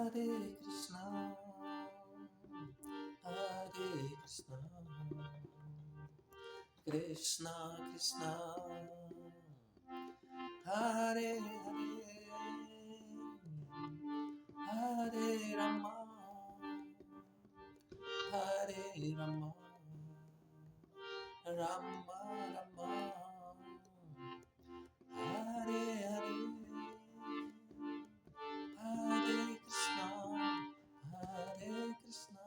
Hare Krishna, Hare Krishna, Krishna Krishna, Hare Hare, Hare Rama, Hare Rama, Rama Rama, Hare Hare, Hare Krishna, Hare Krishna,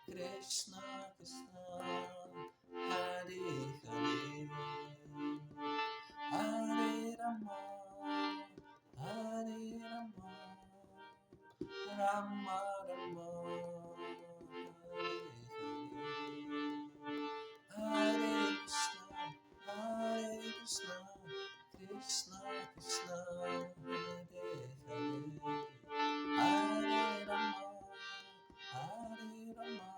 Krishna Krishna, Hare Hare, Hare Rama, Hare Rama, Rama Rama, Hare Hare, Hare Krishna, Krishna Krishna, Hare Hare, Hare Rama, Hare Rama, Rama Rama, Hare Hare, Hare Krishna, Hare Krishna, Krishna Krishna, Hare Rama, Hare Rama,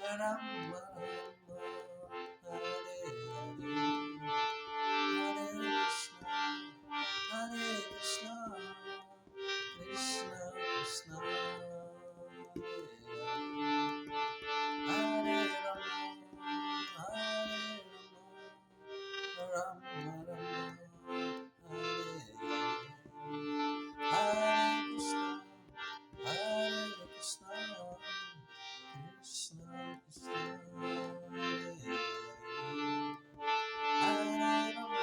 Rama Rama, Hare Hare, Hare Krishna, Hare Krishna, Krishna Krishna, Hare Hare, Hare Rama, Hare Rama, Rama Rama, Hare Hare, Hare Krishna, Krishna Krishna, Hare Hare, Hare Rama,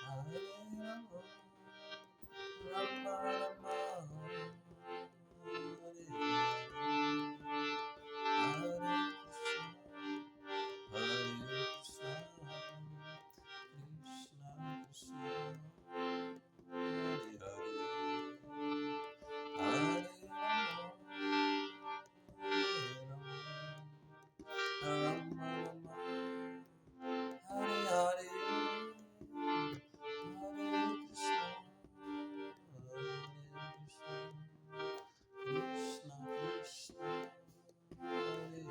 Hare Rama, Rama Rama, Hare Hare, Hare Krishna, Hare Krishna, Krishna Krishna, Hare Hare,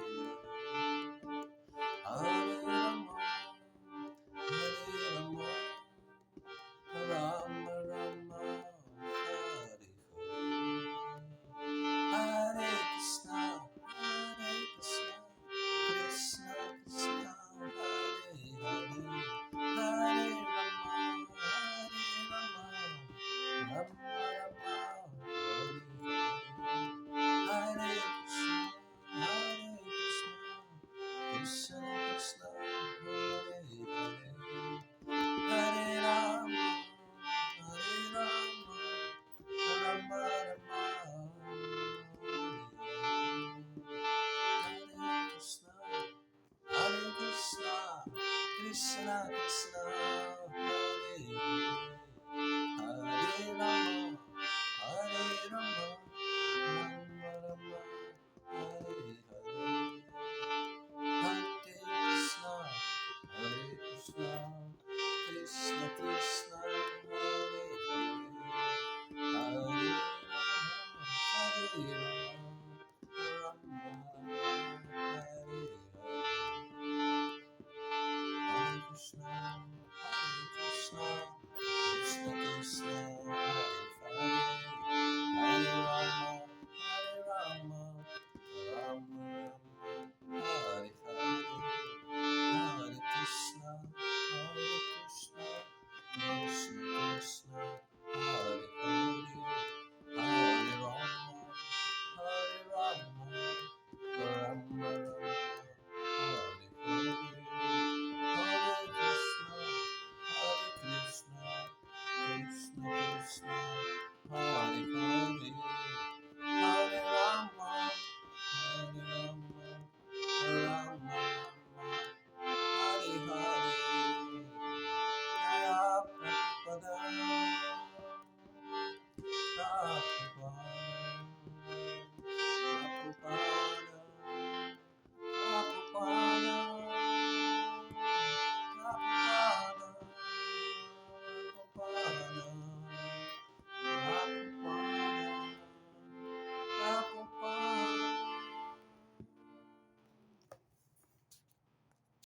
Hare Rama, Hare Rama, Rama Rama, Hare Hare, Hare Krishna, Hare Krishna, Krishna Krishna, Hare Hare, Hare Rama, Hare Rama, Rama Rama, Hare Hare, Hare Krishna, Hare Krishna, Krishna Krishna, Hare Hare, Hare Rama, Hare Rama, Rama Rama, Hare Krishna, Hare Krishna, Krishna Krishna, Hare Hare, Hare Rama, Hare Rama, Rama Rama, Hare Hare, Hare Krishna, Hare Krishna, Krishna Krishna,